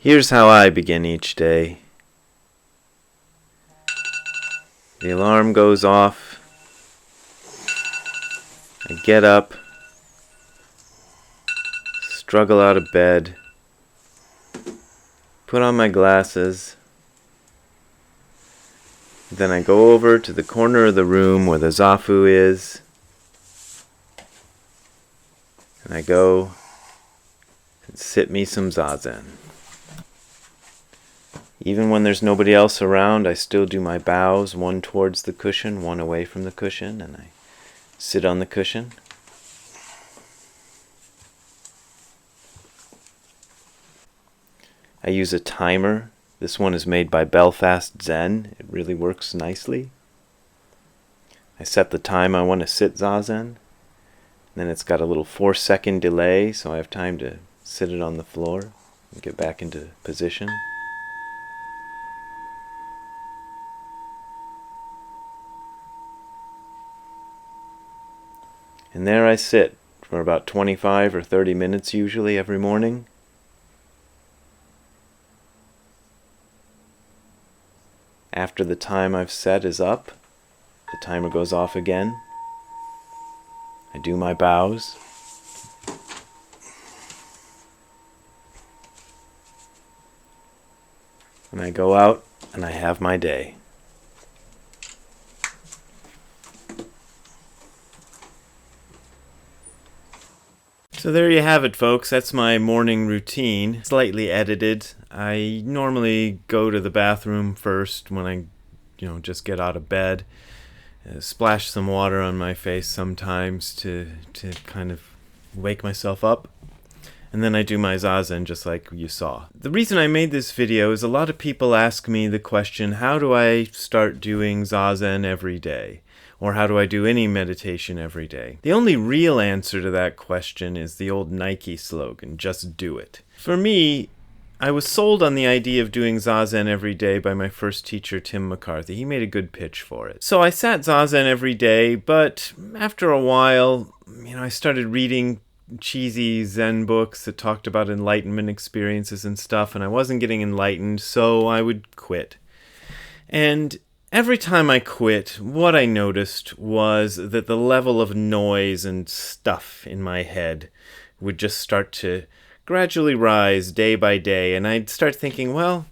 Here's how I begin each day. The alarm goes off. I get up, struggle out of bed, put on my glasses. Then I go over to the corner of the room where the zafu is. And I go and sit me some zazen. Even when there's nobody else around, I still do my bows, one towards the cushion, one away from the cushion, and I sit on the cushion. I use a timer. This one is made by Belfast Zen. It really works nicely. I set the time I want to sit zazen. Then it's got a little 4-second delay, so I have time to sit it on the floor and get back into position. And there I sit for about 25 or 30 minutes usually every morning. After the time I've set is up, the timer goes off again. I do my bows. And I go out and I have my day. So there you have it, folks. That's my morning routine, slightly edited. I normally go to the bathroom first when I, just get out of bed. Splash some water on my face sometimes to kind of wake myself up. And then I do my zazen just like you saw. The reason I made this video is a lot of people ask me the question, how do I start doing zazen every day? Or how do I do any meditation every day? The only real answer to that question is the old Nike slogan, just do it. For me, I was sold on the idea of doing zazen every day by my first teacher, Tim McCarthy. He made a good pitch for it. So I sat zazen every day, but after a while, I started reading cheesy Zen books that talked about enlightenment experiences and stuff, and I wasn't getting enlightened, so I would quit. And every time I quit, what I noticed was that the level of noise and stuff in my head would just start to gradually rise day by day, and I'd start thinking, well,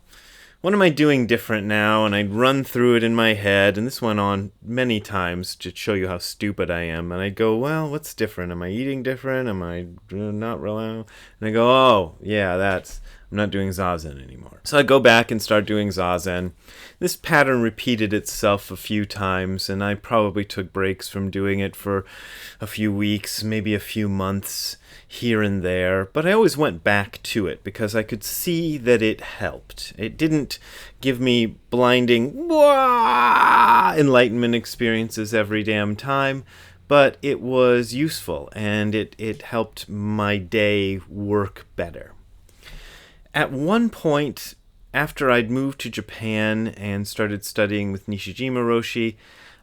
what am I doing different now? And I'd run through it in my head, and this went on many times to show you how stupid I am. And I'd go, well, what's different? Am I eating different? Am I not really? And I go, oh, yeah, I'm not doing zazen anymore. So I'd go back and start doing zazen. This pattern repeated itself a few times, and I probably took breaks from doing it for a few weeks, maybe a few months here and there, but I always went back to it because I could see that it helped. It didn't give me blinding enlightenment experiences every damn time, but it was useful and it helped my day work better. At one point, after I'd moved to Japan and started studying with Nishijima Roshi,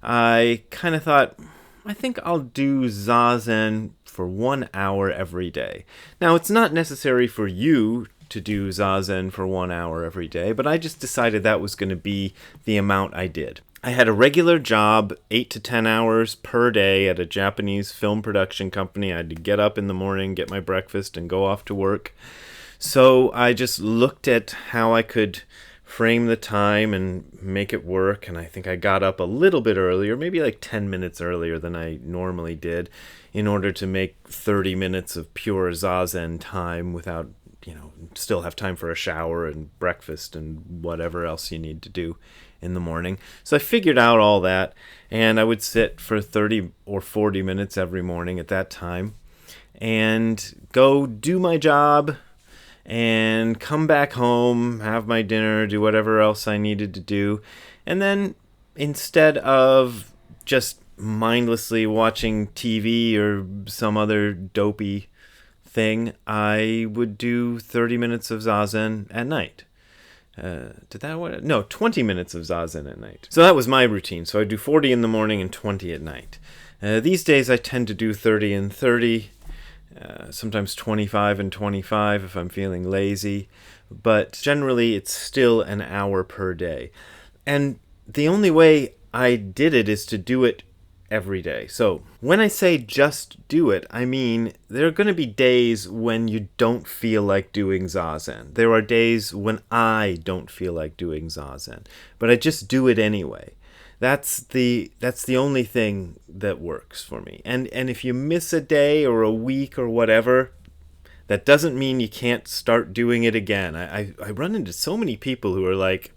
I kind of thought, I think I'll do zazen for 1 hour every day. Now, it's not necessary for you to do zazen for 1 hour every day, but I just decided that was going to be the amount I did. I had a regular job, 8 to 10 hours per day at a Japanese film production company. I had to get up in the morning, get my breakfast, and go off to work. So I just looked at how I could frame the time and make it work, and I think I got up a little bit earlier, maybe like 10 minutes earlier than I normally did, in order to make 30 minutes of pure zazen time without, still have time for a shower and breakfast and whatever else you need to do in the morning. So I figured out all that, and I would sit for 30 or 40 minutes every morning at that time and go do my job and come back home, have my dinner, do whatever else I needed to do. And then instead of just mindlessly watching TV or some other dopey thing, I would do 30 minutes of zazen at night. 20 minutes of zazen at night. So that was my routine. So I do 40 in the morning and 20 at night. These days I tend to do 30 and 30. sometimes 25 and 25 if I'm feeling lazy, but generally it's still an hour per day. And the only way I did it is to do it every day. So when I say just do it, I mean there are going to be days when you don't feel like doing Zazen. There are days when I don't feel like doing Zazen, but I just do it anyway. That's the only thing that works for me. And if you miss a day or a week or whatever, that doesn't mean you can't start doing it again. I run into so many people who are like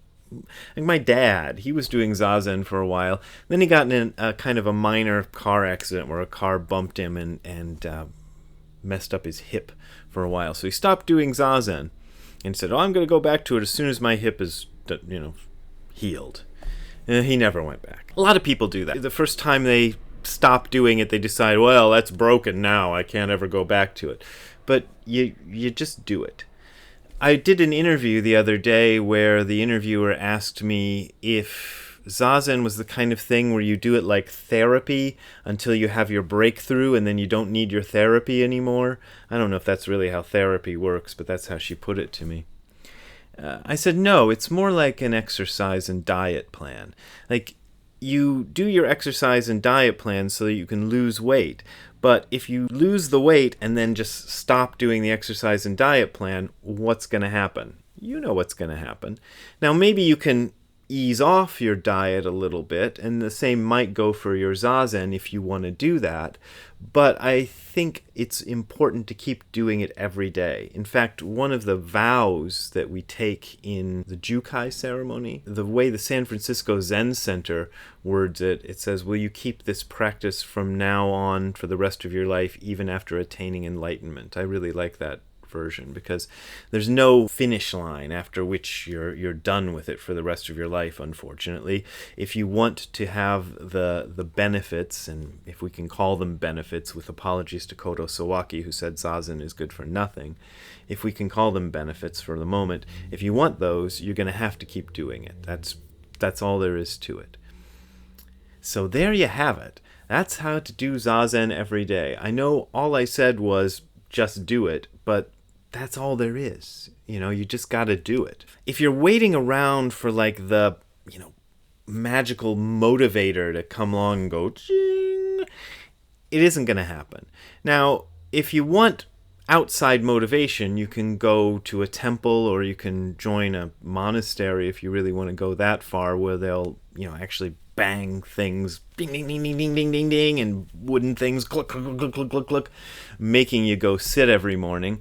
my dad. He was doing Zazen for a while. Then he got in a kind of a minor car accident where a car bumped him and messed up his hip for a while. So he stopped doing Zazen and said, "Oh, I'm going to go back to it as soon as my hip is, healed." He never went back. A lot of people do that. The first time they stop doing it, they decide, well, that's broken now. I can't ever go back to it. But you just do it. I did an interview the other day where the interviewer asked me if Zazen was the kind of thing where you do it like therapy until you have your breakthrough and then you don't need your therapy anymore. I don't know if that's really how therapy works, but that's how she put it to me. I said, no, it's more like an exercise and diet plan. Like, you do your exercise and diet plan so that you can lose weight. But if you lose the weight and then just stop doing the exercise and diet plan, what's going to happen? You know what's going to happen. Now, maybe you can ease off your diet a little bit, and the same might go for your Zazen if you want to do that. But I think it's important to keep doing it every day. In fact, one of the vows that we take in the Jukai ceremony, the way the San Francisco Zen Center words it, it says, will you keep this practice from now on for the rest of your life, even after attaining enlightenment? I really like that version because there's no finish line after which you're done with it for the rest of your life, unfortunately. If you want to have the benefits, and if we can call them benefits with apologies to Kodo Sawaki, who said Zazen is good for nothing, if we can call them benefits for the moment, if you want those, you're going to have to keep doing it. That's all there is to it. So there you have it. That's how to do Zazen every day. I know all I said was just do it, but that's all there is. You just got to do it. If you're waiting around for like the, magical motivator to come along and go, ching, it isn't going to happen. Now, if you want outside motivation, you can go to a temple or you can join a monastery if you really want to go that far, where they'll, actually bang things, ding, ding, ding, ding, ding, ding, ding, ding, and wooden things, cluck, cluck, cluck, cluck, cluck, cluck, making you go sit every morning.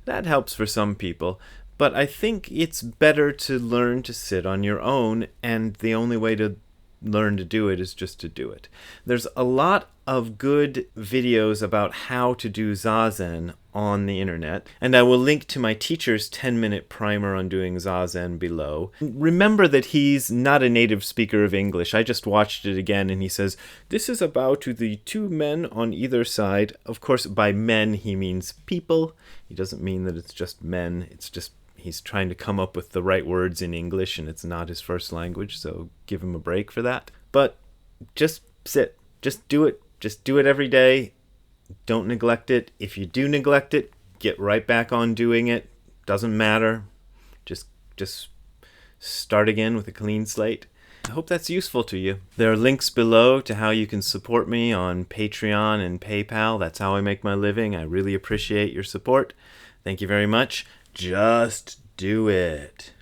That helps for some people, but I think it's better to learn to sit on your own, and the only way to learn to do it is just to do it. There's a lot of good videos about how to do Zazen on the internet, and I will link to my teacher's 10-minute primer on doing Zazen below. Remember that he's not a native speaker of English. I just watched it again, and he says, this is about the two men on either side. Of course, by men, he means people. He doesn't mean that it's just men. It's just he's trying to come up with the right words in English, and it's not his first language, so give him a break for that. But just sit. Just do it. Just do it every day. Don't neglect it. If you do neglect it, get right back on doing it. Doesn't matter. Just start again with a clean slate. I hope that's useful to you. There are links below to how you can support me on Patreon and PayPal. That's how I make my living. I really appreciate your support. Thank you very much. Just do it.